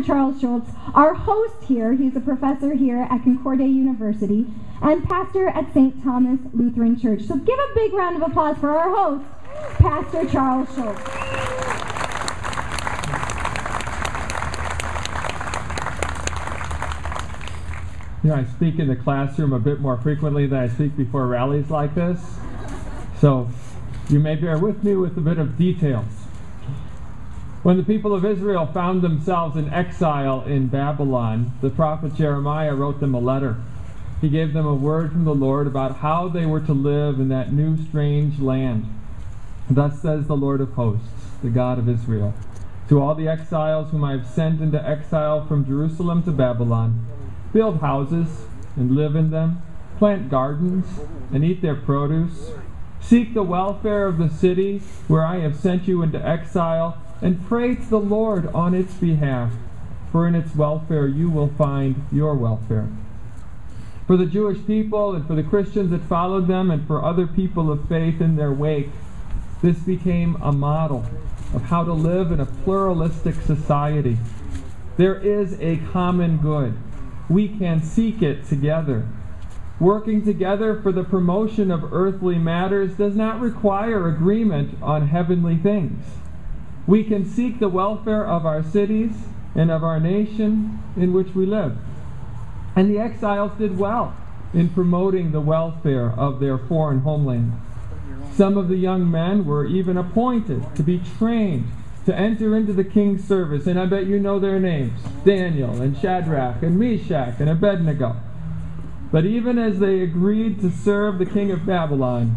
Charles Schulz, our host here. He's a professor here at Concordia University and pastor at St. Thomas Lutheran Church. So give a big round of applause for our host, Pastor Charles Schulz. You know, I speak in the classroom a bit more frequently than I speak before rallies like this, so you may bear with me with a bit of details. When the people of Israel found themselves in exile in Babylon, the prophet Jeremiah wrote them a letter. He gave them a word from the Lord about how they were to live in that new strange land. Thus says the Lord of hosts, the God of Israel, to all the exiles whom I have sent into exile from Jerusalem to Babylon, build houses and live in them, plant gardens and eat their produce, seek the welfare of the city where I have sent you into exile, and pray to the Lord on its behalf, for in its welfare you will find your welfare. For the Jewish people and for the Christians that followed them and for other people of faith in their wake, this became a model of how to live in a pluralistic society. There is a common good. We can seek it together. Working together for the promotion of earthly matters does not require agreement on heavenly things. We can seek the welfare of our cities and of our nation in which we live. And the exiles did well in promoting the welfare of their foreign homeland. Some of the young men were even appointed to be trained to enter into the king's service, and I bet you know their names, Daniel and Shadrach and Meshach and Abednego. But even as they agreed to serve the king of Babylon,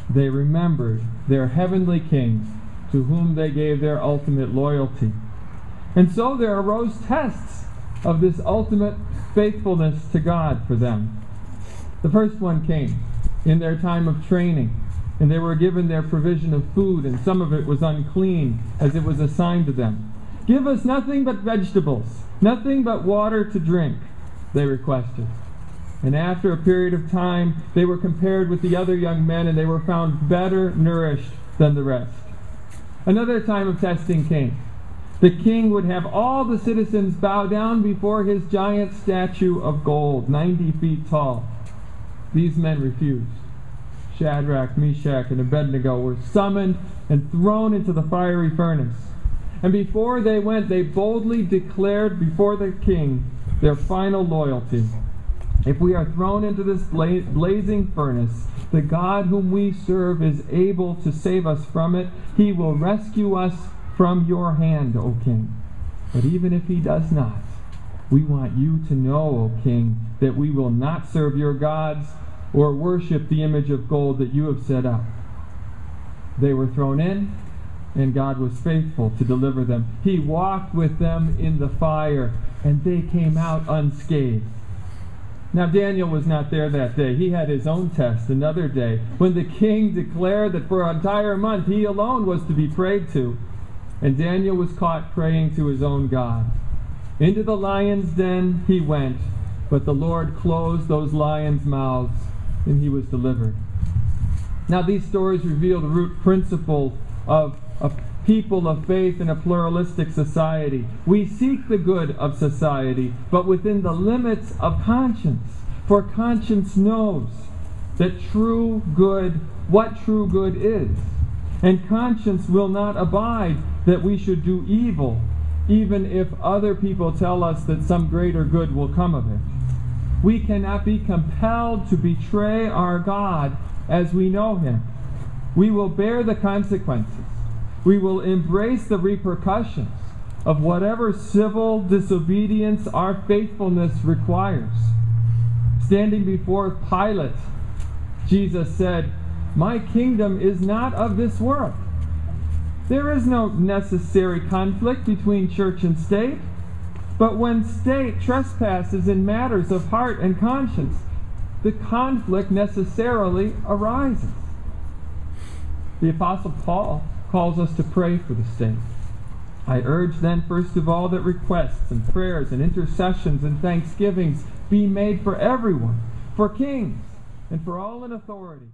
they remembered their heavenly king, to whom they gave their ultimate loyalty. And so there arose tests of this ultimate faithfulness to God for them. The first one came in their time of training, and they were given their provision of food, and some of it was unclean as it was assigned to them. Give us nothing but vegetables, nothing but water to drink, they requested. And after a period of time, they were compared with the other young men, and they were found better nourished than the rest. Another time of testing came. The king would have all the citizens bow down before his giant statue of gold, 90 feet tall. These men refused. Shadrach, Meshach, and Abednego were summoned and thrown into the fiery furnace. And before they went, they boldly declared before the king their final loyalty. If we are thrown into this blazing furnace, the God whom we serve is able to save us from it. He will rescue us from your hand, O king. But even if he does not, we want you to know, O king, that we will not serve your gods or worship the image of gold that you have set up. They were thrown in, and God was faithful to deliver them. He walked with them in the fire, and they came out unscathed. Now Daniel was not there that day. He had his own test another day, when the king declared that for an entire month he alone was to be prayed to. And Daniel was caught praying to his own God. Into the lion's den he went, but the Lord closed those lions' mouths, and he was delivered. Now these stories reveal the root principle of a people of faith in a pluralistic society. We seek the good of society, but within the limits of conscience. For conscience knows that what true good is. And conscience will not abide that we should do evil, even if other people tell us that some greater good will come of it. We cannot be compelled to betray our God as we know him. We will bear the consequences. We will embrace the repercussions of whatever civil disobedience our faithfulness requires. Standing before Pilate, Jesus said, "My kingdom is not of this world." There is no necessary conflict between church and state, but when state trespasses in matters of heart and conscience, the conflict necessarily arises. The Apostle Paul calls us to pray for the state. I urge then, first of all, that requests and prayers and intercessions and thanksgivings be made for everyone, for kings, and for all in authority.